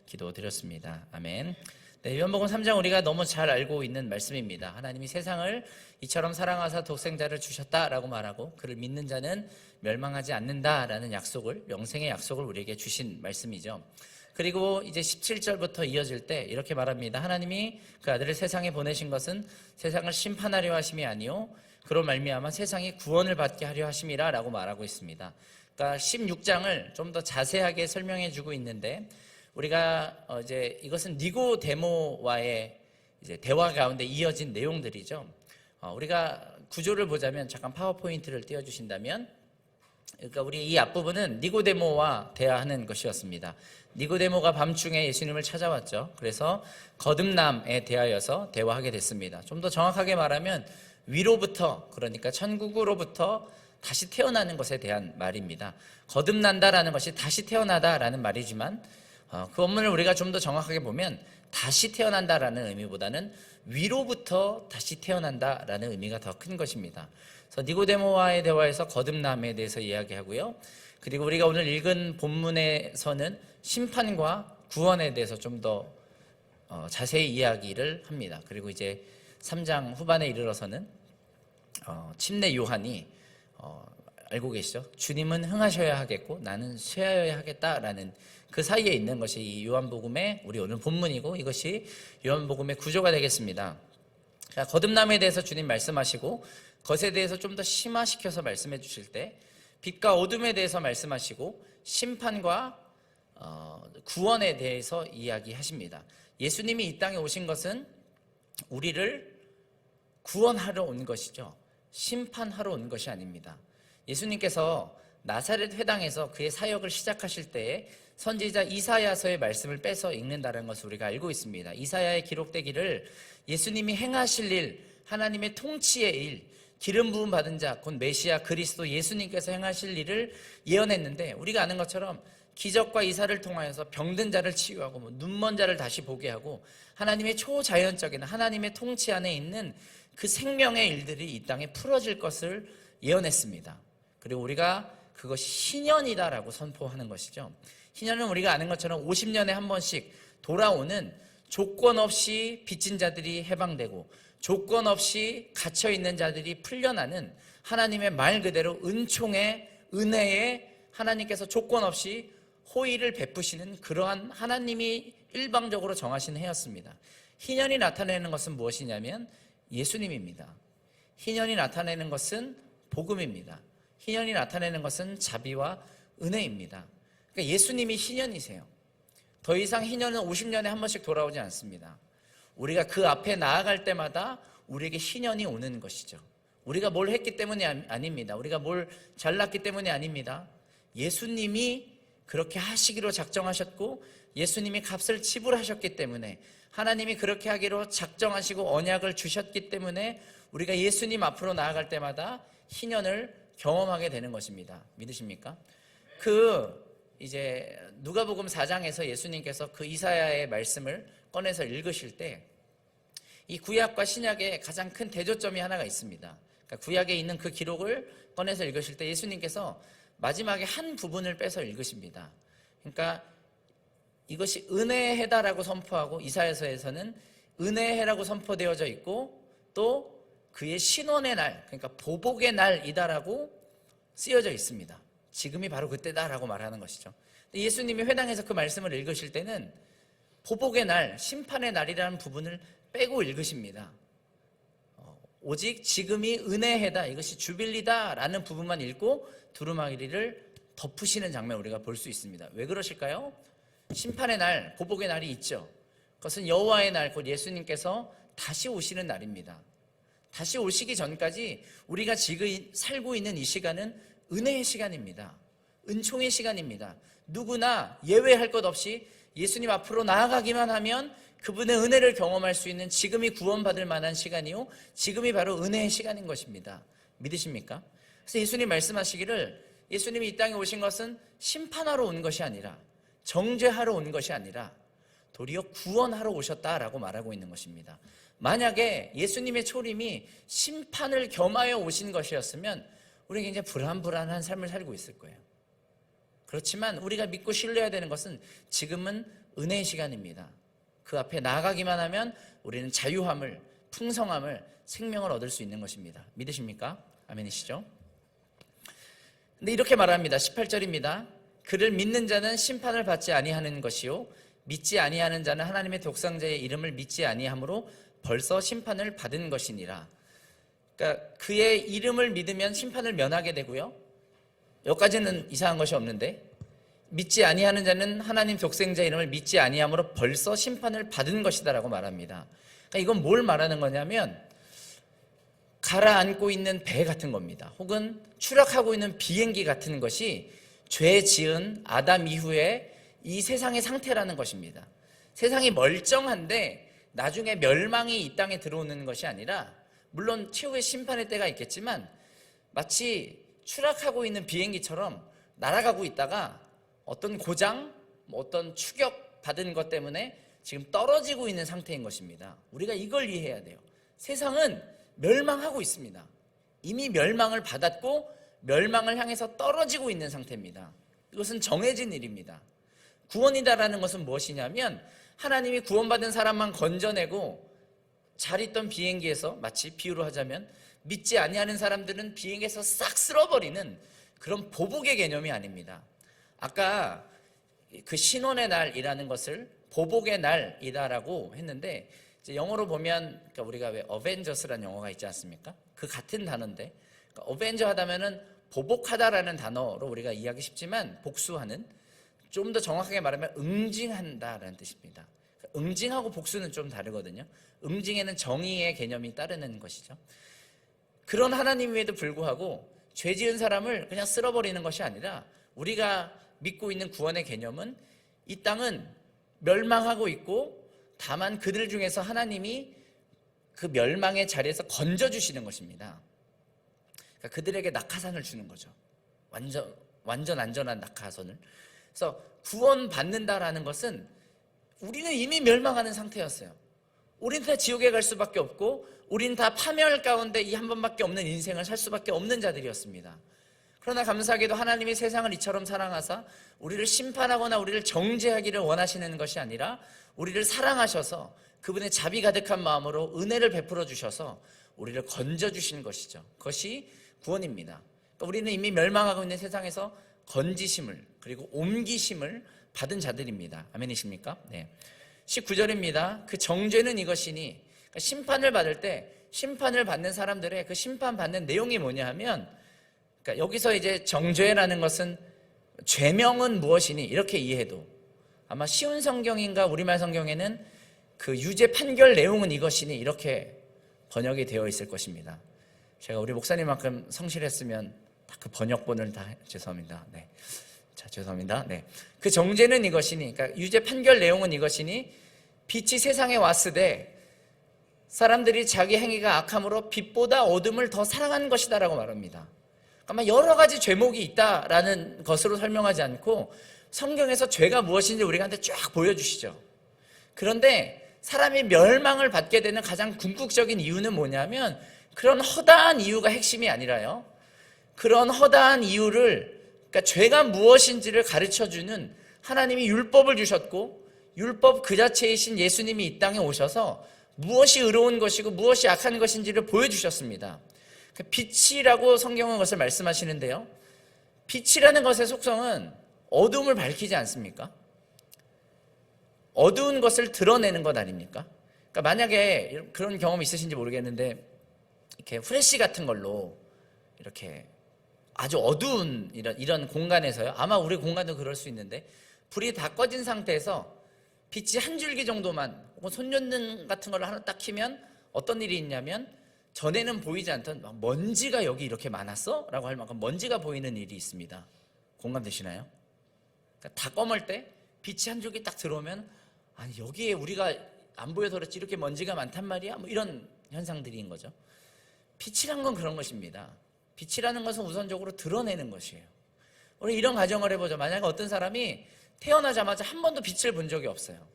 기도드렸습니다. 아멘. 네, 요한복음 3장 우리가 너무 잘 알고 있는 말씀입니다. 하나님이 세상을 이처럼 사랑하사 독생자를 주셨다라고 말하고 그를 믿는 자는 멸망하지 않는다라는 약속을, 영생의 약속을 우리에게 주신 말씀이죠. 그리고 이제 17절부터 이어질 때 이렇게 말합니다. 하나님이 그 아들을 세상에 보내신 것은 세상을 심판하려 하심이 아니요 그로 말미암아 세상이 구원을 받게 하려 하심이라 라고 말하고 있습니다. 그러니까 16장을 좀 더 자세하게 설명해 주고 있는데 우리가 이제 이것은 니고데모와의 이제 대화 가운데 이어진 내용들이죠. 우리가 구조를 보자면 잠깐 파워포인트를 띄워주신다면, 그러니까 우리 이 앞부분은 니고데모와 대화하는 것이었습니다. 니고데모가 밤중에 예수님을 찾아왔죠. 그래서 거듭남에 대하여서 대화하게 됐습니다. 좀 더 정확하게 말하면 위로부터, 그러니까 천국으로부터 다시 태어나는 것에 대한 말입니다. 거듭난다라는 것이 다시 태어나다라는 말이지만 그 원문을 우리가 좀 더 정확하게 보면 다시 태어난다라는 의미보다는 위로부터 다시 태어난다라는 의미가 더 큰 것입니다. 그래서 니고데모와의 대화에서 거듭남에 대해서 이야기하고요. 그리고 우리가 오늘 읽은 본문에서는 심판과 구원에 대해서 좀 더 자세히 이야기를 합니다. 그리고 이제 3장 후반에 이르러서는 침례 요한이 알고 계시죠? 주님은 흥하셔야 하겠고 나는 쇠하여야 하겠다라는 그 사이에 있는 것이 이 요한복음의 우리 오늘 본문이고 이것이 요한복음의 구조가 되겠습니다. 거듭남에 대해서 주님 말씀하시고 것에 대해서 좀 더 심화시켜서 말씀해 주실 때 빛과 어둠에 대해서 말씀하시고 심판과 구원에 대해서 이야기하십니다. 예수님이 이 땅에 오신 것은 우리를 구원하러 온 것이죠. 심판하러 온 것이 아닙니다. 예수님께서 나사렛 회당에서 그의 사역을 시작하실 때에 선지자 이사야서의 말씀을 빼서 읽는다는 것을 우리가 알고 있습니다. 이사야에 기록되기를 예수님이 행하실 일, 하나님의 통치의 일, 기름 부음 받은 자, 곧 메시아 그리스도 예수님께서 행하실 일을 예언했는데 우리가 아는 것처럼 기적과 이사를 통하여서 병든 자를 치유하고 눈먼 자를 다시 보게 하고 하나님의 초자연적인 하나님의 통치 안에 있는 그 생명의 일들이 이 땅에 풀어질 것을 예언했습니다. 그리고 우리가 그것이 희년이다라고 선포하는 것이죠. 희년은 우리가 아는 것처럼 50년에 한 번씩 돌아오는 조건 없이 빚진 자들이 해방되고 조건 없이 갇혀있는 자들이 풀려나는 하나님의 말 그대로 은총의 은혜의 하나님께서 조건 없이 호의를 베푸시는 그러한 하나님이 일방적으로 정하신 해였습니다. 희년이 나타내는 것은 무엇이냐면 예수님입니다. 희년이 나타내는 것은 복음입니다. 희년이 나타내는 것은 자비와 은혜입니다. 그러니까 예수님이 희년이세요. 더 이상 희년은 50년에 한 번씩 돌아오지 않습니다. 우리가 그 앞에 나아갈 때마다 우리에게 희년이 오는 것이죠. 우리가 뭘 했기 때문이 아닙니다. 우리가 뭘 잘났기 때문이 아닙니다. 예수님이 그렇게 하시기로 작정하셨고 예수님이 값을 지불하셨기 때문에 하나님이 그렇게 하기로 작정하시고 언약을 주셨기 때문에 우리가 예수님 앞으로 나아갈 때마다 희년을 경험하게 되는 것입니다. 믿으십니까? 이제 누가복음 4장에서 예수님께서 그 이사야의 말씀을 꺼내서 읽으실 때 이 구약과 신약의 가장 큰 대조점이 하나가 있습니다. 그러니까 구약에 있는 그 기록을 꺼내서 읽으실 때 예수님께서 마지막에 한 부분을 빼서 읽으십니다. 그러니까 이것이 은혜해다라고 선포하고 이사야서에서는 은혜해라고 선포되어져 있고 또 그의 신원의 날, 그러니까 보복의 날이다라고 쓰여져 있습니다. 지금이 바로 그때다라고 말하는 것이죠. 예수님이 회당에서 그 말씀을 읽으실 때는 보복의 날, 심판의 날이라는 부분을 빼고 읽으십니다. 오직 지금이 은혜해다, 이것이 주빌리다라는 부분만 읽고 두루마기를 덮으시는 장면 우리가 볼 수 있습니다. 왜 그러실까요? 심판의 날, 보복의 날이 있죠. 그것은 여호와의 날, 곧 예수님께서 다시 오시는 날입니다. 다시 오시기 전까지 우리가 지금 살고 있는 이 시간은 은혜의 시간입니다. 은총의 시간입니다. 누구나 예외할 것 없이 예수님 앞으로 나아가기만 하면 그분의 은혜를 경험할 수 있는 지금이 구원받을 만한 시간이요 지금이 바로 은혜의 시간인 것입니다. 믿으십니까? 그래서 예수님 말씀하시기를 예수님이 이 땅에 오신 것은 심판하러 온 것이 아니라 정죄하러 온 것이 아니라 도리어 구원하러 오셨다라고 말하고 있는 것입니다. 만약에 예수님의 초림이 심판을 겸하여 오신 것이었으면 우리는 굉장히 불안한 삶을 살고 있을 거예요. 그렇지만 우리가 믿고 신뢰해야 되는 것은 지금은 은혜의 시간입니다. 그 앞에 나아가기만 하면 우리는 자유함을, 풍성함을, 생명을 얻을 수 있는 것입니다. 믿으십니까? 아멘이시죠? 근데 이렇게 말합니다. 18절입니다. 그를 믿는 자는 심판을 받지 아니하는 것이요 믿지 아니하는 자는 하나님의 독생자의 이름을 믿지 아니하므로 벌써 심판을 받은 것이니라. 그러니까 그의 이름을 믿으면 심판을 면하게 되고요, 여기까지는 이상한 것이 없는데, 믿지 아니하는 자는 하나님 독생자의 이름을 믿지 아니하므로 벌써 심판을 받은 것이다라고 말합니다. 그러니까 이건 뭘 말하는 거냐면 가라앉고 있는 배 같은 겁니다. 혹은 추락하고 있는 비행기 같은 것이 죄 지은 아담 이후에 이 세상의 상태라는 것입니다. 세상이 멀쩡한데 나중에 멸망이 이 땅에 들어오는 것이 아니라, 물론 최후의 심판의 때가 있겠지만 마치 추락하고 있는 비행기처럼 날아가고 있다가 어떤 고장, 어떤 추격 받은 것 때문에 지금 떨어지고 있는 상태인 것입니다. 우리가 이걸 이해해야 돼요. 세상은 멸망하고 있습니다. 이미 멸망을 받았고 멸망을 향해서 떨어지고 있는 상태입니다. 이것은 정해진 일입니다. 구원이다라는 것은 무엇이냐면 하나님이 구원받은 사람만 건져내고 잘 있던 비행기에서, 마치 비유로 하자면 믿지 아니하는 사람들은 비행기에서 싹 쓸어버리는 그런 보복의 개념이 아닙니다. 아까 그 신원의 날이라는 것을 보복의 날이다라고 했는데, 이제 영어로 보면, 그러니까 우리가 왜 어벤져스라는 영어가 있지 않습니까? 그 같은 단어인데, 그러니까 어벤져 하다면은 보복하다라는 단어로 우리가 이해하기 쉽지만 복수하는, 좀 더 정확하게 말하면 응징한다라는 뜻입니다. 응징하고 복수는 좀 다르거든요. 응징에는 정의의 개념이 따르는 것이죠. 그런 하나님임에도 불구하고 죄 지은 사람을 그냥 쓸어버리는 것이 아니라, 우리가 믿고 있는 구원의 개념은 이 땅은 멸망하고 있고 다만 그들 중에서 하나님이 그 멸망의 자리에서 건져주시는 것입니다. 그러니까 그들에게 낙하산을 주는 거죠. 완전 안전한 낙하선을. 그래서 구원받는다라는 것은 우리는 이미 멸망하는 상태였어요. 우리는 다 지옥에 갈 수밖에 없고 우리는 다 파멸 가운데 이 한 번밖에 없는 인생을 살 수밖에 없는 자들이었습니다. 그러나 감사하게도 하나님이 세상을 이처럼 사랑하사 우리를 심판하거나 우리를 정죄하기를 원하시는 것이 아니라 우리를 사랑하셔서 그분의 자비 가득한 마음으로 은혜를 베풀어 주셔서 우리를 건져주신 것이죠. 그것이 구원입니다. 그러니까 우리는 이미 멸망하고 있는 세상에서 건지심을, 그리고 옮기심을 받은 자들입니다. 아멘이십니까? 네. 19절입니다. 그 정죄는 이것이니, 그러니까 심판을 받을 때 심판을 받는 사람들의 그 심판받는 내용이 뭐냐 하면, 그러니까 여기서 이제 정죄라는 것은 죄명은 무엇이니 이렇게 이해해도, 아마 쉬운 성경인가 우리말 성경에는 그 유죄 판결 내용은 이것이니 이렇게 번역이 되어 있을 것입니다. 제가 우리 목사님만큼 성실했으면 그 번역본을 다, 죄송합니다. 네. 자, 죄송합니다. 네. 그 정죄는 이것이니, 그러니까 유죄 판결 내용은 이것이니, 빛이 세상에 왔으되 사람들이 자기 행위가 악함으로 빛보다 어둠을 더 사랑한 것이다라고 말합니다. 아마 여러 가지 죄목이 있다라는 것으로 설명하지 않고 성경에서 죄가 무엇인지 우리한테 쫙 보여주시죠. 그런데 사람이 멸망을 받게 되는 가장 궁극적인 이유는 뭐냐면, 그런 허다한 이유가 핵심이 아니라요, 그런 허다한 이유를, 그러니까 죄가 무엇인지를 가르쳐주는 하나님이 율법을 주셨고, 율법 그 자체이신 예수님이 이 땅에 오셔서 무엇이 의로운 것이고 무엇이 악한 것인지를 보여주셨습니다. 빛이라고 성경은 것을 말씀하시는데요, 빛이라는 것의 속성은 어둠을 밝히지 않습니까? 어두운 것을 드러내는 것 아닙니까? 그러니까 만약에 그런 경험 있으신지 모르겠는데, 이렇게 후레쉬 같은 걸로 이렇게 아주 어두운 이런 공간에서요, 아마 우리 공간도 그럴 수 있는데, 불이 다 꺼진 상태에서 빛이 한 줄기 정도만, 혹은 손전등 같은 걸 하나 딱 켜면 어떤 일이 있냐면, 전에는 보이지 않던 먼지가 여기 이렇게 많았어? 라고 할 만큼 먼지가 보이는 일이 있습니다. 공감되시나요? 그러니까 다 검을 때 빛이 한 줄기 딱 들어오면, 아니 여기에 우리가 안 보여서 그렇지 이렇게 먼지가 많단 말이야? 뭐 이런 현상들인 거죠. 빛이란 건 그런 것입니다. 빛이라는 것은 우선적으로 드러내는 것이에요. 우리 이런 가정을 해보죠. 만약에 어떤 사람이 태어나자마자 한 번도 빛을 본 적이 없어요.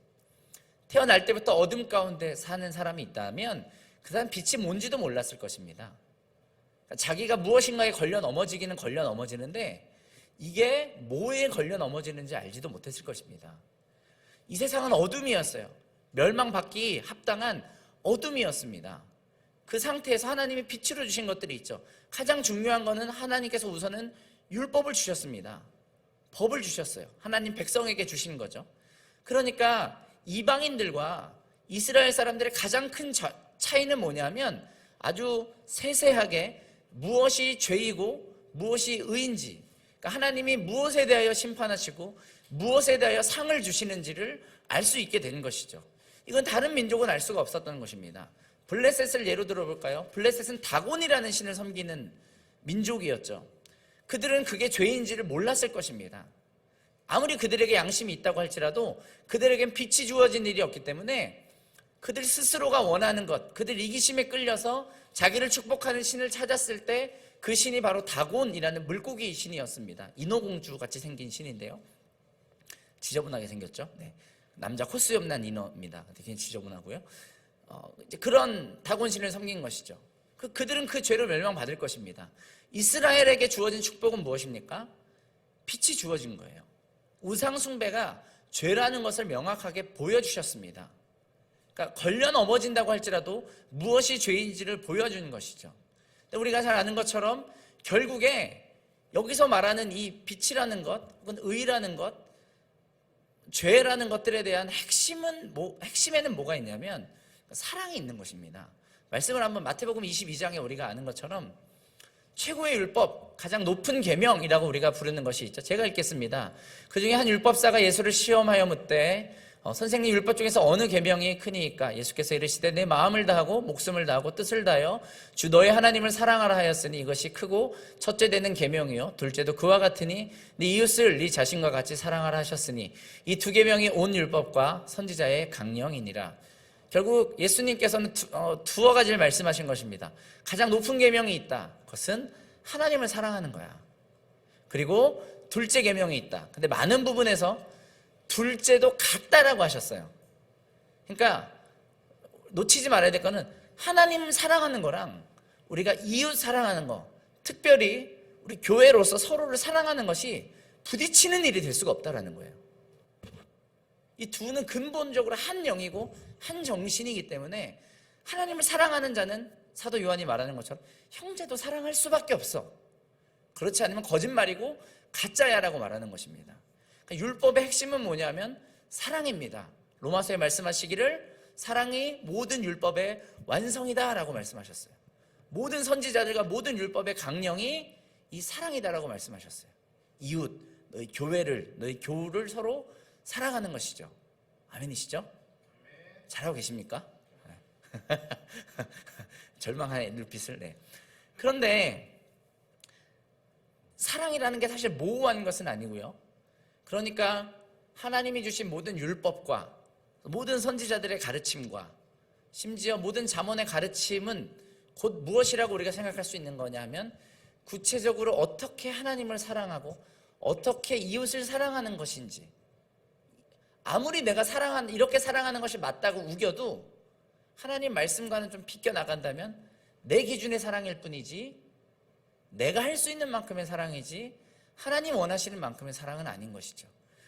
태어날 때부터 어둠 가운데 사는 사람이 있다면 그 사람 빛이 뭔지도 몰랐을 것입니다. 자기가 무엇인가에 걸려 넘어지기는 걸려 넘어지는데 이게 뭐에 걸려 넘어지는지 알지도 못했을 것입니다. 이 세상은 어둠이었어요. 멸망받기 합당한 어둠이었습니다. 그 상태에서 하나님이 빛으로 주신 것들이 있죠. 가장 중요한 거는 하나님께서 우선은 율법을 주셨습니다. 법을 주셨어요. 하나님 백성에게 주신 거죠. 그러니까 이방인들과 이스라엘 사람들의 가장 큰 차이는 뭐냐면 아주 세세하게 무엇이 죄이고 무엇이 의인지, 그러니까 하나님이 무엇에 대하여 심판하시고 무엇에 대하여 상을 주시는지를 알 수 있게 되는 것이죠. 이건 다른 민족은 알 수가 없었던 것입니다. 블레셋을 예로 들어볼까요? 블레셋은 다곤이라는 신을 섬기는 민족이었죠. 그들은 그게 죄인지를 몰랐을 것입니다. 아무리 그들에게 양심이 있다고 할지라도 그들에겐 빛이 주어진 일이 없기 때문에 그들 스스로가 원하는 것, 그들 이기심에 끌려서 자기를 축복하는 신을 찾았을 때 그 신이 바로 다곤이라는 물고기 신이었습니다. 인어공주 같이 생긴 신인데요. 지저분하게 생겼죠. 네. 남자 코수염난 인어입니다. 되게 지저분하고요. 이제 그런 다곤 신을 섬긴 것이죠. 그들은 그 죄로 멸망받을 것입니다. 이스라엘에게 주어진 축복은 무엇입니까? 빛이 주어진 거예요. 우상 숭배가 죄라는 것을 명확하게 보여주셨습니다. 그러니까 걸려 넘어진다고 할지라도 무엇이 죄인지를 보여주는 것이죠. 우리가 잘 아는 것처럼 결국에 여기서 말하는 이 빛이라는 것, 혹은 의라는 것, 죄라는 것들에 대한 핵심에는 뭐가 있냐면 사랑이 있는 것입니다. 말씀을 한번 마태복음 22장에 우리가 아는 것처럼 최고의 율법, 가장 높은 계명이라고 우리가 부르는 것이 있죠. 제가 읽겠습니다. 그 중에 한 율법사가 예수를 시험하여 묻되 선생님, 율법 중에서 어느 계명이 크니이까? 예수께서 이르시되 내 마음을 다하고 목숨을 다하고 뜻을 다하여 주 너의 하나님을 사랑하라 하였으니 이것이 크고 첫째 되는 계명이요 둘째도 그와 같으니 네 이웃을 네 자신과 같이 사랑하라 하셨으니 이 두 계명이 온 율법과 선지자의 강령이니라. 결국 예수님께서는 두어 가지를 말씀하신 것입니다. 가장 높은 계명이 있다. 그것은 하나님을 사랑하는 거야. 그리고 둘째 계명이 있다. 근데 많은 부분에서 둘째도 같다라고 하셨어요. 그러니까 놓치지 말아야 될 거는 하나님 사랑하는 거랑 우리가 이웃 사랑하는 거, 특별히 우리 교회로서 서로를 사랑하는 것이 부딪히는 일이 될 수가 없다라는 거예요. 이 두는 근본적으로 한 영이고 한 정신이기 때문에 하나님을 사랑하는 자는 사도 요한이 말하는 것처럼 형제도 사랑할 수밖에 없어. 그렇지 않으면 거짓말이고 가짜야라고 말하는 것입니다. 그러니까 율법의 핵심은 뭐냐면 사랑입니다. 로마서에 말씀하시기를 사랑이 모든 율법의 완성이다라고 말씀하셨어요. 모든 선지자들과 모든 율법의 강령이 이 사랑이다라고 말씀하셨어요. 이웃, 너희 교회를, 너희 교우를 서로 사랑하는 것이죠. 아멘이시죠? 잘하고 계십니까? 절망한 눈빛을. 네. 그런데 사랑이라는 게 사실 모호한 것은 아니고요. 그러니까 하나님이 주신 모든 율법과 모든 선지자들의 가르침과 심지어 모든 잠언의 가르침은 곧 무엇이라고 우리가 생각할 수 있는 거냐 하면 구체적으로 어떻게 하나님을 사랑하고 어떻게 이웃을 사랑하는 것인지, 아무리 내가 이렇게 사랑하는 것이 맞다고 우겨도 하나님 말씀과는 좀 비껴나간다면 내 기준의 사랑일 뿐이지 내가 할 수 있는 만큼의 사랑이지 하나님 원하시는 만큼의 사랑은 아닌 것이죠.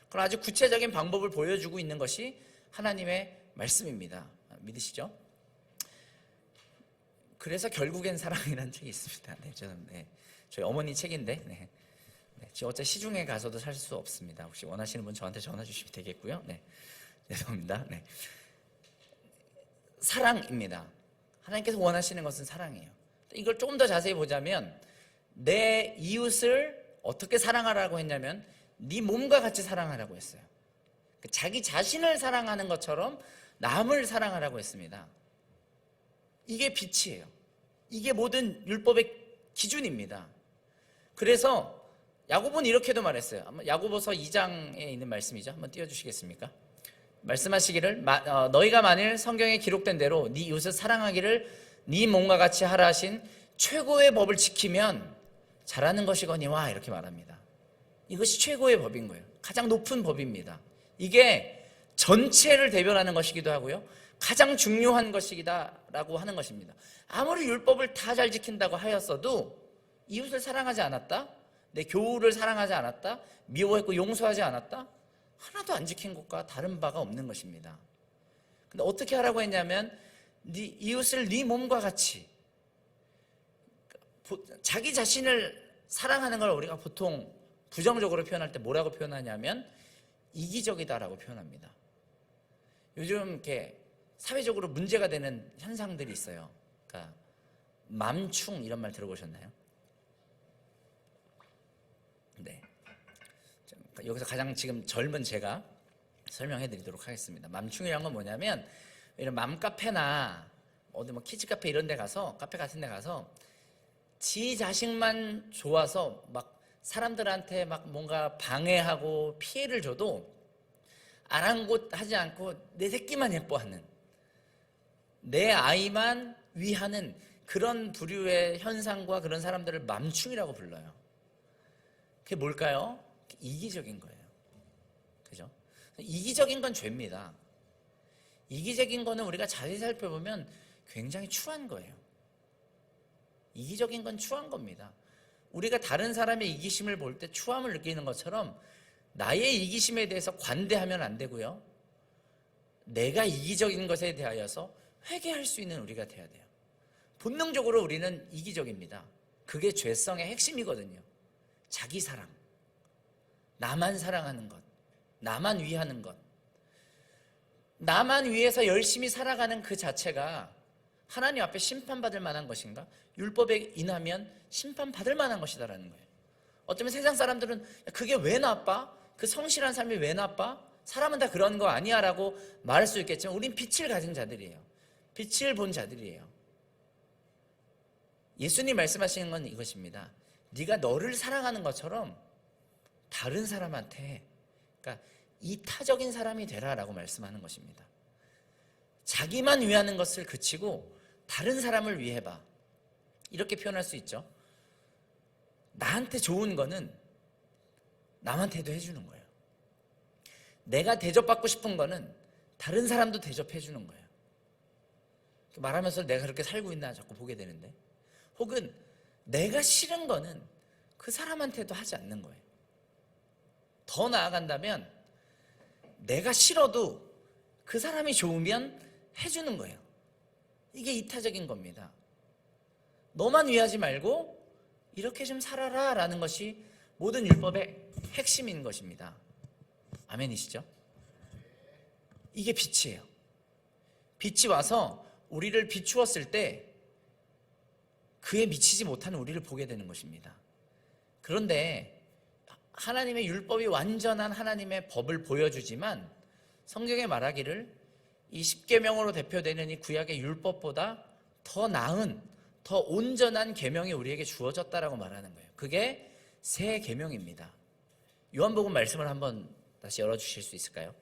그럼 아주 구체적인 방법을 보여주고 있는 것이 하나님의 말씀입니다. 믿으시죠? 그래서 결국엔 사랑이라는 책이 있습니다. 네, 저희 어머니 책인데 지금 어차피 시중에 가서도 살 수 없습니다. 혹시 원하시는 분 저한테 전화 주시면 되겠고요. 네, 죄송합니다. 네. 사랑입니다. 하나님께서 원하시는 것은 사랑이에요. 이걸 조금 더 자세히 보자면 내 이웃을 어떻게 사랑하라고 했냐면 네 몸과 같이 사랑하라고 했어요. 자기 자신을 사랑하는 것처럼 남을 사랑하라고 했습니다. 이게 빛이에요. 이게 모든 율법의 기준입니다. 그래서 야고보는 이렇게도 말했어요. 야고보서 2장에 있는 말씀이죠. 한번 띄워주시겠습니까? 말씀하시기를 너희가 만일 성경에 기록된 대로 네 이웃을 사랑하기를 네 몸과 같이 하라 하신 최고의 법을 지키면 잘하는 것이거니와 이렇게 말합니다. 이것이 최고의 법인 거예요. 가장 높은 법입니다. 이게 전체를 대변하는 것이기도 하고요. 가장 중요한 것이다라고 하는 것입니다. 아무리 율법을 다 잘 지킨다고 하였어도 이웃을 사랑하지 않았다? 내 교우를 사랑하지 않았다? 미워했고 용서하지 않았다? 하나도 안 지킨 것과 다른 바가 없는 것입니다. 근데 어떻게 하라고 했냐면 네 이웃을 네 몸과 같이, 자기 자신을 사랑하는 걸 우리가 보통 부정적으로 표현할 때 뭐라고 표현하냐면 이기적이다라고 표현합니다. 요즘 이렇게 사회적으로 문제가 되는 현상들이 있어요. 그러니까 맘충 이런 말 들어보셨나요? 네. 여기서 가장 지금 젊은 제가 설명해 드리도록 하겠습니다. 맘충이란 건 뭐냐면 이런 맘카페나 어디 뭐 키즈카페 이런 데 가서, 카페 같은 데 가서 지 자식만 좋아서 막 사람들한테 막 뭔가 방해하고 피해를 줘도 아랑곳하지 않고 내 새끼만 예뻐하는, 내 아이만 위하는 그런 부류의 현상과 그런 사람들을 맘충이라고 불러요. 그게 뭘까요? 이기적인 거예요. 그죠? 이기적인 건 죄입니다. 이기적인 거는 우리가 자세히 살펴보면 굉장히 추한 거예요. 이기적인 건 추한 겁니다. 우리가 다른 사람의 이기심을 볼 때 추함을 느끼는 것처럼 나의 이기심에 대해서 관대하면 안 되고요. 내가 이기적인 것에 대하여서 회개할 수 있는 우리가 돼야 돼요. 본능적으로 우리는 이기적입니다. 그게 죄성의 핵심이거든요. 자기 사랑, 나만 사랑하는 것, 나만 위하는 것, 나만 위해서 열심히 살아가는 그 자체가 하나님 앞에 심판받을 만한 것인가? 율법에 인하면 심판받을 만한 것이다라는 거예요. 어쩌면 세상 사람들은 그게 왜 나빠? 그 성실한 삶이 왜 나빠? 사람은 다 그런 거 아니야 라고 말할 수 있겠지만 우린 빛을 가진 자들이에요. 빛을 본 자들이에요. 예수님 말씀하시는 건 이것입니다. 네가 너를 사랑하는 것처럼 다른 사람한테, 그러니까 이타적인 사람이 되라라고 말씀하는 것입니다. 자기만 위하는 것을 그치고 다른 사람을 위해봐. 이렇게 표현할 수 있죠. 나한테 좋은 거는 남한테도 해주는 거예요. 내가 대접받고 싶은 거는 다른 사람도 대접해 주는 거예요. 말하면서 내가 그렇게 살고 있나 자꾸 보게 되는데, 혹은 내가 싫은 거는 그 사람한테도 하지 않는 거예요. 더 나아간다면 내가 싫어도 그 사람이 좋으면 해주는 거예요. 이게 이타적인 겁니다. 너만 위하지 말고 이렇게 좀 살아라 라는 것이 모든 율법의 핵심인 것입니다. 아멘이시죠? 이게 빛이에요. 빛이 와서 우리를 비추었을 때 그에 미치지 못하는 우리를 보게 되는 것입니다. 그런데 하나님의 율법이 완전한 하나님의 법을 보여주지만 성경에 말하기를 이 십계명으로 대표되는 이 구약의 율법보다 더 나은, 더 온전한 계명이 우리에게 주어졌다라고 말하는 거예요. 그게 새 계명입니다. 요한복음 말씀을 한번 다시 열어주실 수 있을까요?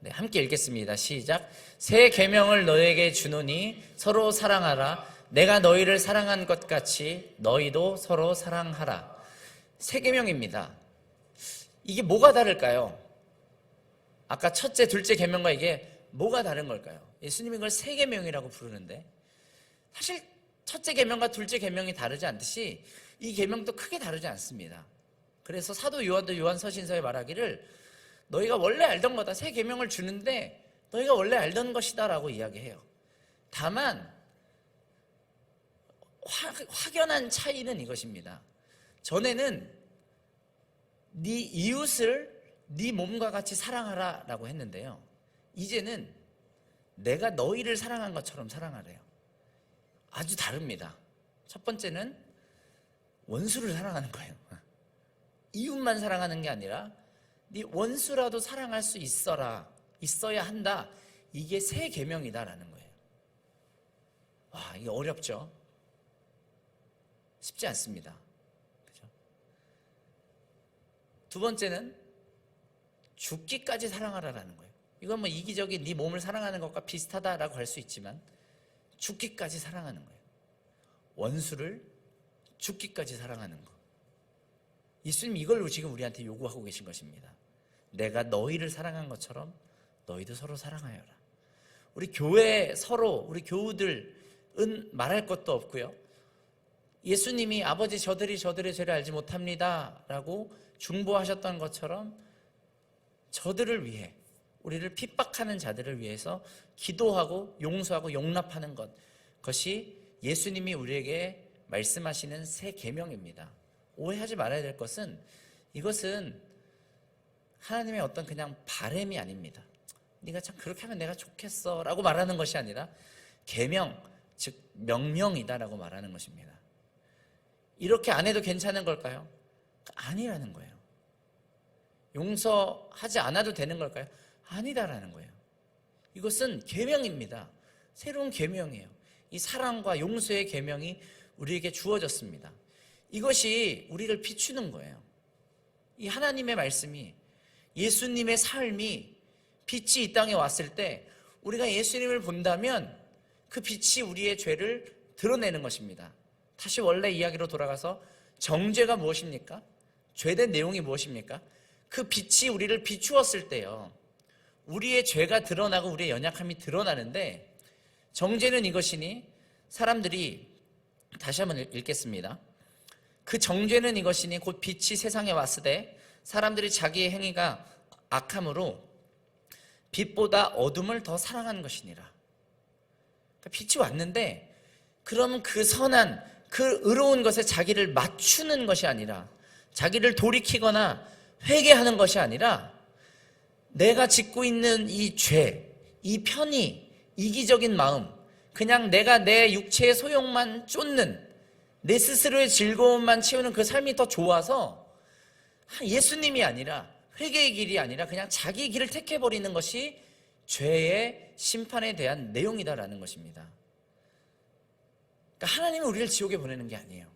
네, 함께 읽겠습니다. 시작. 새 계명을 너에게 주노니 서로 사랑하라. 내가 너희를 사랑한 것 같이 너희도 서로 사랑하라. 새 계명입니다. 이게 뭐가 다를까요? 아까 첫째, 둘째 계명과 이게 뭐가 다른 걸까요? 예수님이 이걸 새 계명이라고 부르는데 사실 첫째 계명과 둘째 계명이 다르지 않듯이 이 계명도 크게 다르지 않습니다. 그래서 사도 요한도 요한서신서에 말하기를 너희가 원래 알던 거다. 새 계명을 주는데 너희가 원래 알던 것이다 라고 이야기해요. 다만 확연한 차이는 이것입니다. 전에는 네 이웃을 네 몸과 같이 사랑하라 라고 했는데요, 이제는 내가 너희를 사랑한 것처럼 사랑하래요. 아주 다릅니다. 첫 번째는 원수를 사랑하는 거예요. 이웃만 사랑하는 게 아니라 네 원수라도 사랑할 수 있어야 한다. 이게 새 계명이다라는 거예요. 와, 이게 어렵죠? 쉽지 않습니다. 그죠? 두 번째는 죽기까지 사랑하라라는 거예요. 이건 뭐 이기적인 네 몸을 사랑하는 것과 비슷하다라고 할 수 있지만 죽기까지 사랑하는 거예요. 원수를 죽기까지 사랑하는 거. 예수님 이걸로 지금 우리한테 요구하고 계신 것입니다. 내가 너희를 사랑한 것처럼 너희도 서로 사랑하여라. 우리 교회 서로, 우리 교우들은 말할 것도 없고요. 예수님이 아버지 저들이 저들의 죄를 알지 못합니다 라고 중보하셨던 것처럼 저들을 위해, 우리를 핍박하는 자들을 위해서 기도하고 용서하고 용납하는 것, 그것이 예수님이 우리에게 말씀하시는 새 계명입니다. 오해하지 말아야 될 것은, 이것은 하나님의 어떤 그냥 바램이 아닙니다. 네가 참 그렇게 하면 내가 좋겠어 라고 말하는 것이 아니라 계명, 즉 명령이다라고 말하는 것입니다. 이렇게 안 해도 괜찮은 걸까요? 아니라는 거예요. 용서하지 않아도 되는 걸까요? 아니다라는 거예요. 이것은 계명입니다. 새로운 계명이에요. 이 사랑과 용서의 계명이 우리에게 주어졌습니다. 이것이 우리를 비추는 거예요. 이 하나님의 말씀이, 예수님의 삶이 빛이 이 땅에 왔을 때 우리가 예수님을 본다면 그 빛이 우리의 죄를 드러내는 것입니다. 다시 원래 이야기로 돌아가서 정죄가 무엇입니까? 죄된 내용이 무엇입니까? 그 빛이 우리를 비추었을 때요, 우리의 죄가 드러나고 우리의 연약함이 드러나는데, 정죄는 이것이니, 사람들이, 다시 한번 읽겠습니다. 그 정죄는 이것이니 곧 빛이 세상에 왔으되 사람들이 자기의 행위가 악함으로 빛보다 어둠을 더 사랑한 것이니라. 그러니까 빛이 왔는데, 그러면 그 선한, 그 의로운 것에 자기를 맞추는 것이 아니라, 자기를 돌이키거나 회개하는 것이 아니라, 내가 짓고 있는 이 죄, 이 편의, 이기적인 마음, 그냥 내가 내 육체의 소용만 쫓는, 내 스스로의 즐거움만 채우는 그 삶이 더 좋아서 예수님이 아니라, 회개의 길이 아니라 그냥 자기 길을 택해버리는 것이 죄의 심판에 대한 내용이다라는 것입니다. 그러니까 하나님은 우리를 지옥에 보내는 게 아니에요.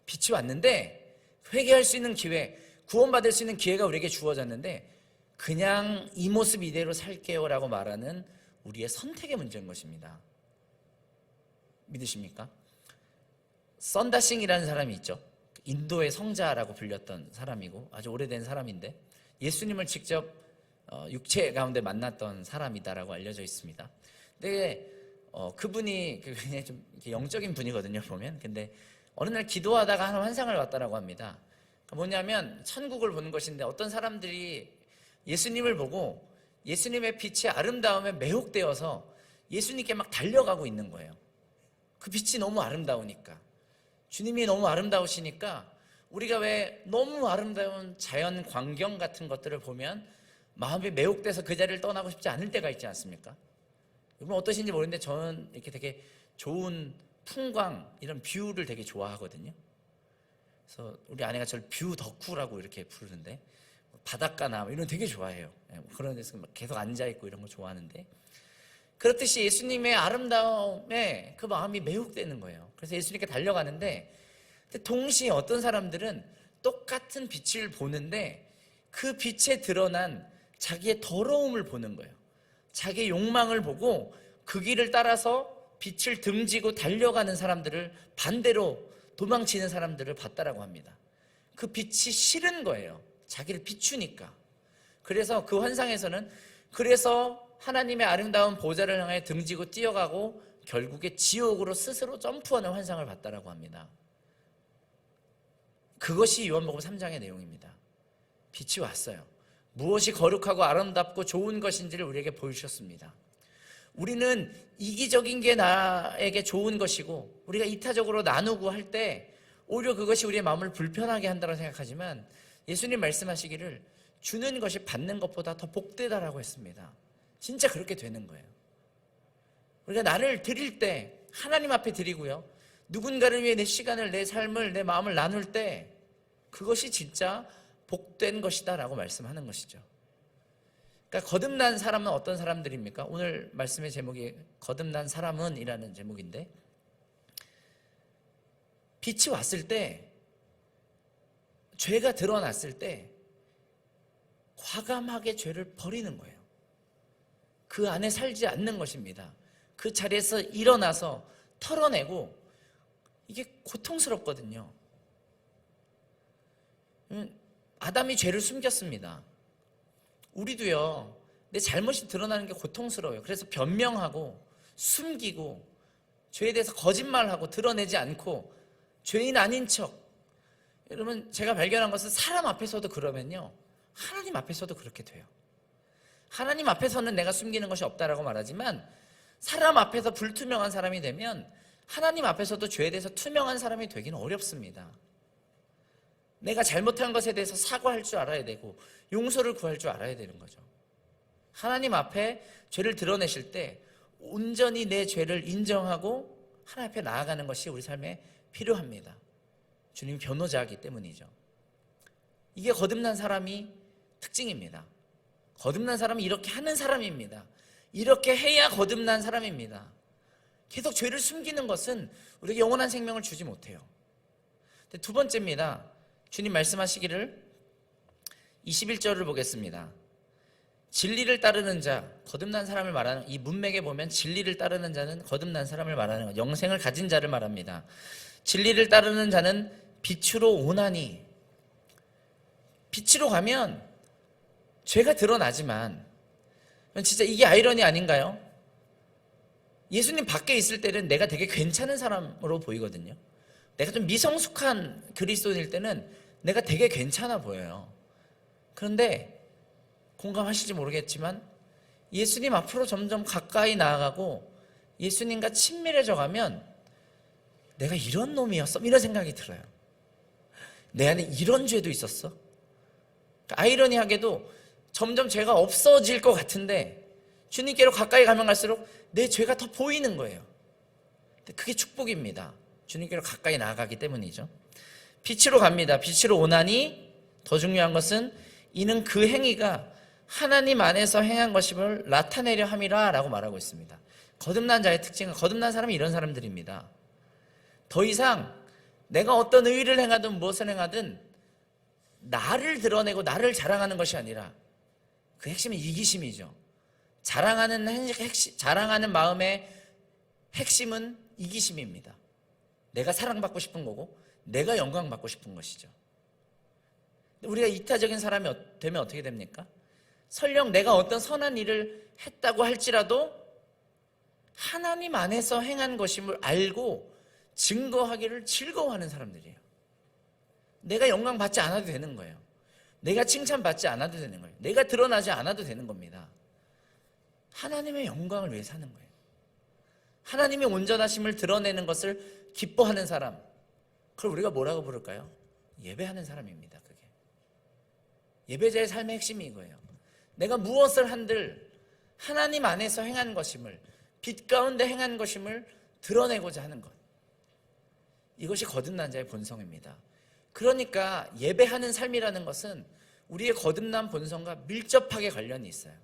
빛이 왔는데 회개할 수 있는 기회, 구원받을 수 있는 기회가 우리에게 주어졌는데, 그냥 이 모습 이대로 살게요 라고 말하는 우리의 선택의 문제인 것입니다. 믿으십니까? 썬다싱이라는 사람이 있죠. 인도의 성자라고 불렸던 사람이고 아주 오래된 사람인데, 예수님을 직접 육체 가운데 만났던 사람이다라고 알려져 있습니다. 근데 그분이 굉장히 좀 영적인 분이거든요, 보면. 근데 어느 날 기도하다가 하는 환상을 봤다라고 합니다. 뭐냐면 천국을 보는 것인데, 어떤 사람들이 예수님을 보고 예수님의 빛의 아름다움에 매혹되어서 예수님께 막 달려가고 있는 거예요. 그 빛이 너무 아름다우니까, 주님이 너무 아름다우시니까, 우리가 왜 너무 아름다운 자연 광경 같은 것들을 보면 마음이 매혹돼서 그 자리를 떠나고 싶지 않을 때가 있지 않습니까? 여러분 어떠신지 모르는데 저는 이렇게 되게 좋은 풍광, 이런 뷰를 되게 좋아하거든요. 그래서 우리 아내가 저를 뷰 덕후라고 이렇게 부르는데, 바닷가나 이런 거 되게 좋아해요. 그런 데서 계속 앉아있고 이런 거 좋아하는데, 그렇듯이 예수님의 아름다움에 그 마음이 매혹되는 거예요. 그래서 예수님께 달려가는데, 동시에 어떤 사람들은 똑같은 빛을 보는데 그 빛에 드러난 자기의 더러움을 보는 거예요. 자기의 욕망을 보고 그 길을 따라서 빛을 등지고 달려가는 사람들을, 반대로 도망치는 사람들을 봤다라고 합니다. 그 빛이 싫은 거예요. 자기를 비추니까. 그래서 그 환상에서는, 그래서 하나님의 아름다운 보좌를 향해 등지고 뛰어가고 결국에 지옥으로 스스로 점프하는 환상을 봤다라고 합니다. 그것이 요한복음 3장의 내용입니다. 빛이 왔어요. 무엇이 거룩하고 아름답고 좋은 것인지를 우리에게 보여주셨습니다. 우리는 이기적인 게 나에게 좋은 것이고, 우리가 이타적으로 나누고 할 때 오히려 그것이 우리의 마음을 불편하게 한다고 생각하지만, 예수님 말씀하시기를 주는 것이 받는 것보다 더 복되다라고 했습니다. 진짜 그렇게 되는 거예요. 우리가 나를 드릴 때 하나님 앞에 드리고요, 누군가를 위해 내 시간을, 내 삶을, 내 마음을 나눌 때 그것이 진짜 복된 것이다 라고 말씀하는 것이죠. 그러니까 거듭난 사람은 어떤 사람들입니까? 오늘 말씀의 제목이 거듭난 사람은 이라는 제목인데, 빛이 왔을 때, 죄가 드러났을 때 과감하게 죄를 버리는 거예요. 그 안에 살지 않는 것입니다. 그 자리에서 일어나서 털어내고, 이게 고통스럽거든요. 아담이 죄를 숨겼습니다. 우리도요, 내 잘못이 드러나는 게 고통스러워요. 그래서 변명하고 숨기고 죄에 대해서 거짓말하고 드러내지 않고 죄인 아닌 척. 여러분, 제가 발견한 것은 사람 앞에서도 그러면요, 하나님 앞에서도 그렇게 돼요. 하나님 앞에서는 내가 숨기는 것이 없다라고 말하지만 사람 앞에서 불투명한 사람이 되면 하나님 앞에서도 죄에 대해서 투명한 사람이 되기는 어렵습니다. 내가 잘못한 것에 대해서 사과할 줄 알아야 되고 용서를 구할 줄 알아야 되는 거죠. 하나님 앞에 죄를 드러내실 때 온전히 내 죄를 인정하고 하나님 앞에 나아가는 것이 우리 삶에 필요합니다. 주님이 변호자이기 때문이죠. 이게 거듭난 사람이 특징입니다. 거듭난 사람은 이렇게 하는 사람입니다. 이렇게 해야 거듭난 사람입니다. 계속 죄를 숨기는 것은 우리에게 영원한 생명을 주지 못해요. 두 번째입니다. 주님 말씀하시기를 21절을 보겠습니다. 진리를 따르는 자, 거듭난 사람을 말하는, 이 문맥에 보면 진리를 따르는 자는 거듭난 사람을 말하는 것, 영생을 가진 자를 말합니다. 진리를 따르는 자는 빛으로 오나니, 빛으로 가면 죄가 드러나지만 진짜 이게 아이러니 아닌가요? 예수님 밖에 있을 때는 내가 되게 괜찮은 사람으로 보이거든요. 내가 좀 미성숙한 그리스도인일 때는 내가 되게 괜찮아 보여요. 그런데 공감하실지 모르겠지만 예수님 앞으로 점점 가까이 나아가고 예수님과 친밀해져 가면 내가 이런 놈이었어? 이런 생각이 들어요. 내 안에 이런 죄도 있었어? 그러니까 아이러니하게도 점점 죄가 없어질 것 같은데 주님께로 가까이 가면 갈수록 내 죄가 더 보이는 거예요. 그게 축복입니다. 주님께로 가까이 나아가기 때문이죠. 빛으로 갑니다. 빛으로 오나니, 더 중요한 것은 이는 그 행위가 하나님 안에서 행한 것임을 나타내려 함이라 라고 말하고 있습니다. 거듭난 자의 특징은, 거듭난 사람이 이런 사람들입니다. 더 이상 내가 어떤 의의를 행하든 무엇을 행하든 나를 드러내고 나를 자랑하는 것이 아니라 그 핵심은 이기심이죠. 자랑하는 마음의 핵심은 이기심입니다. 내가 사랑받고 싶은 거고 내가 영광받고 싶은 것이죠. 우리가 이타적인 사람이 되면 어떻게 됩니까? 설령 내가 어떤 선한 일을 했다고 할지라도 하나님 안에서 행한 것임을 알고 증거하기를 즐거워하는 사람들이에요. 내가 영광받지 않아도 되는 거예요. 내가 칭찬받지 않아도 되는 거예요. 내가 드러나지 않아도 되는 겁니다. 하나님의 영광을 위해 사는 거예요. 하나님의 온전하심을 드러내는 것을 기뻐하는 사람, 그걸 우리가 뭐라고 부를까요? 예배하는 사람입니다. 그게 예배자의 삶의 핵심이 이거예요. 내가 무엇을 한들 하나님 안에서 행한 것임을, 빛 가운데 행한 것임을 드러내고자 하는 것, 이것이 거듭난 자의 본성입니다. 그러니까 예배하는 삶이라는 것은 우리의 거듭난 본성과 밀접하게 관련이 있어요.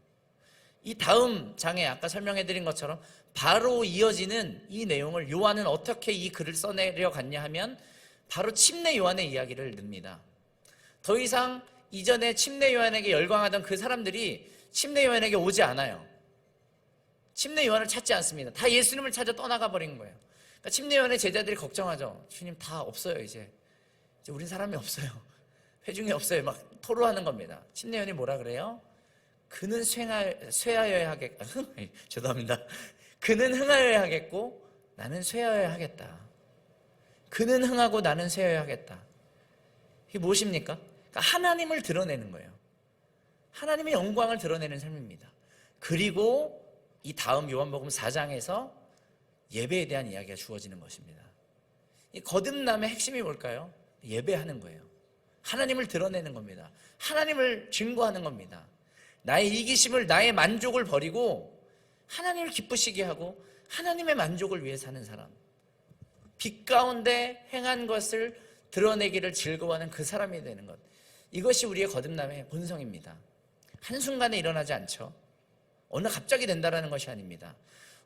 이 다음 장에 아까 설명해드린 것처럼 바로 이어지는 이 내용을 요한은 어떻게 이 글을 써내려 갔냐 하면 바로 침례 요한의 이야기를 듭니다. 더 이상 이전에 침례 요한에게 열광하던 그 사람들이 침례 요한에게 오지 않아요. 침례 요한을 찾지 않습니다. 다 예수님을 찾아 떠나가 버린 거예요. 그러니까 침례 요한의 제자들이 걱정하죠. 주님 다 없어요. 이제 우린 사람이 없어요. 회중이 없어요. 막 토로하는 겁니다. 침례 요한이 뭐라 그래요? 그는 쇠하여야 하겠고, 죄송합니다. 그는 흥하여야 하겠고 나는 쇠하여야 하겠다. 그는 흥하고 나는 쇠하여야 하겠다. 이게 무엇입니까? 그러니까 하나님을 드러내는 거예요. 하나님의 영광을 드러내는 삶입니다. 그리고 이 다음 요한복음 4장에서 예배에 대한 이야기가 주어지는 것입니다. 이 거듭남의 핵심이 뭘까요? 예배하는 거예요. 하나님을 드러내는 겁니다. 하나님을 증거하는 겁니다. 나의 이기심을, 나의 만족을 버리고 하나님을 기쁘시게 하고 하나님의 만족을 위해 사는 사람, 빛 가운데 행한 것을 드러내기를 즐거워하는 그 사람이 되는 것, 이것이 우리의 거듭남의 본성입니다. 한순간에 일어나지 않죠. 어느 날 갑자기 된다는 것이 아닙니다.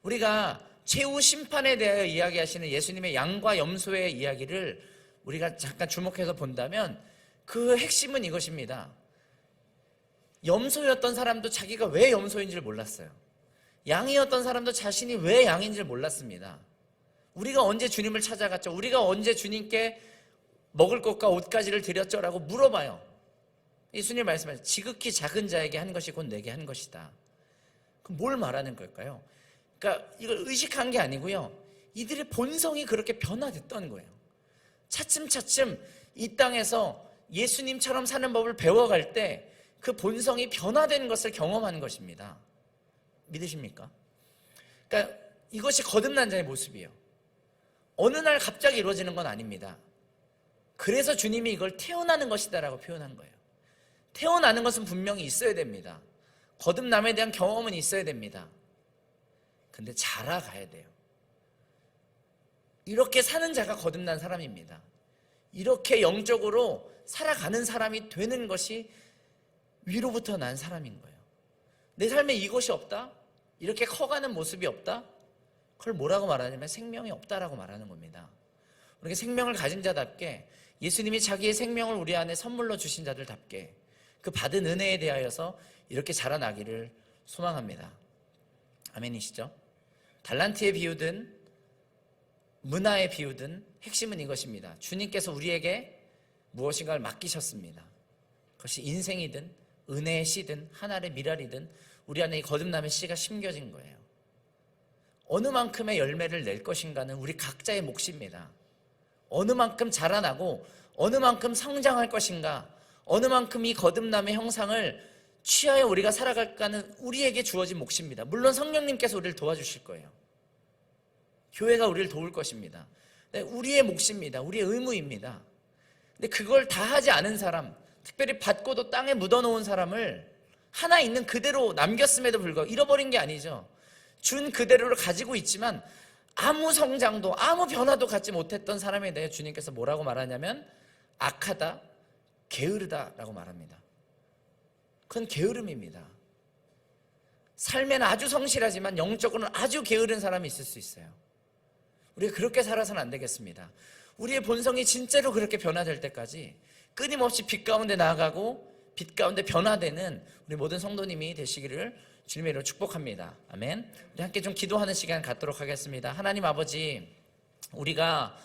우리가 최후 심판에 대하여 이야기하시는 예수님의 양과 염소의 이야기를 우리가 잠깐 주목해서 본다면 그 핵심은 이것입니다. 염소였던 사람도 자기가 왜 염소인지를 몰랐어요. 양이었던 사람도 자신이 왜 양인지를 몰랐습니다. 우리가 언제 주님을 찾아갔죠? 우리가 언제 주님께 먹을 것과 옷가지를 드렸죠? 라고 물어봐요. 예수님 말씀하세요. 지극히 작은 자에게 한 것이 곧 내게 한 것이다. 그럼 뭘 말하는 걸까요? 그러니까 이걸 의식한 게 아니고요. 이들의 본성이 그렇게 변화됐던 거예요. 차츰차츰 이 땅에서 예수님처럼 사는 법을 배워갈 때 그 본성이 변화된 것을 경험하는 것입니다. 믿으십니까? 그러니까 이것이 거듭난 자의 모습이에요. 어느 날 갑자기 이루어지는 건 아닙니다. 그래서 주님이 이걸 태어나는 것이다라고 표현한 거예요. 태어나는 것은 분명히 있어야 됩니다. 거듭남에 대한 경험은 있어야 됩니다. 근데 자라가야 돼요. 이렇게 사는 자가 거듭난 사람입니다. 이렇게 영적으로 살아가는 사람이 되는 것이 위로부터 난 사람인 거예요. 내 삶에 이것이 없다? 이렇게 커가는 모습이 없다? 그걸 뭐라고 말하냐면 생명이 없다라고 말하는 겁니다. 우리가 생명을 가진 자답게, 예수님이 자기의 생명을 우리 안에 선물로 주신 자들답게 그 받은 은혜에 대하여서 이렇게 자라나기를 소망합니다. 아멘이시죠? 달란트의 비유든 문화의 비유든 핵심은 이것입니다. 주님께서 우리에게 무엇인가를 맡기셨습니다. 그것이 인생이든 은혜의 씨든 하늘의 미랄이든 우리 안에 이 거듭남의 씨가 심겨진 거예요. 어느 만큼의 열매를 낼 것인가는 우리 각자의 몫입니다. 어느 만큼 자라나고 어느 만큼 성장할 것인가, 어느 만큼 이 거듭남의 형상을 취하여 우리가 살아갈까는 우리에게 주어진 몫입니다. 물론 성령님께서 우리를 도와주실 거예요. 교회가 우리를 도울 것입니다. 우리의 몫입니다. 우리의 의무입니다. 근데 그걸 다 하지 않은 사람, 특별히 받고도 땅에 묻어놓은 사람을 하나 있는 그대로 남겼음에도 불구하고 잃어버린 게 아니죠. 준 그대로를 가지고 있지만 아무 성장도 아무 변화도 갖지 못했던 사람에 대해 주님께서 뭐라고 말하냐면 악하다, 게으르다라고 말합니다. 그건 게으름입니다. 삶에는 아주 성실하지만 영적으로는 아주 게으른 사람이 있을 수 있어요. 우리가 그렇게 살아서는 안 되겠습니다. 우리의 본성이 진짜로 그렇게 변화될 때까지 끊임없이 빛 가운데 나아가고 빛 가운데 변화되는 우리 모든 성도님이 되시기를 주님의 이름으로 축복합니다. 아멘. 우리 함께 좀 기도하는 시간 갖도록 하겠습니다. 하나님 아버지, 우리가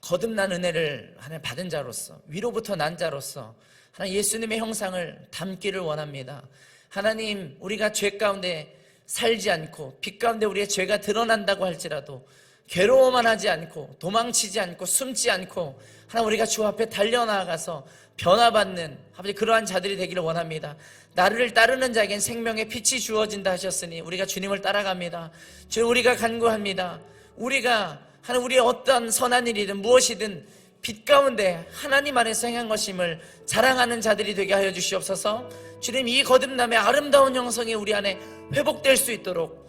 거듭난 은혜를 하나님 받은 자로서, 위로부터 난 자로서 하나님 예수님의 형상을 담기를 원합니다. 하나님, 우리가 죄 가운데 살지 않고 빛 가운데 우리의 죄가 드러난다고 할지라도 괴로워만 하지 않고 도망치지 않고 숨지 않고 하나님, 우리가 주 앞에 달려나가서 변화받는 아버지 그러한 자들이 되기를 원합니다. 나를 따르는 자에겐 생명의 빛이 주어진다 하셨으니 우리가 주님을 따라갑니다. 주님, 우리가 간구합니다. 우리가 하나님, 우리의 어떤 선한 일이든 무엇이든 빛 가운데 하나님 안에서 행한 것임을 자랑하는 자들이 되게 하여 주시옵소서. 주님, 이 거듭남의 아름다운 형성이 우리 안에 회복될 수 있도록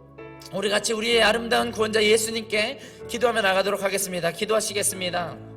우리 같이 우리의 아름다운 구원자 예수님께 기도하며 나가도록 하겠습니다. 기도하시겠습니다.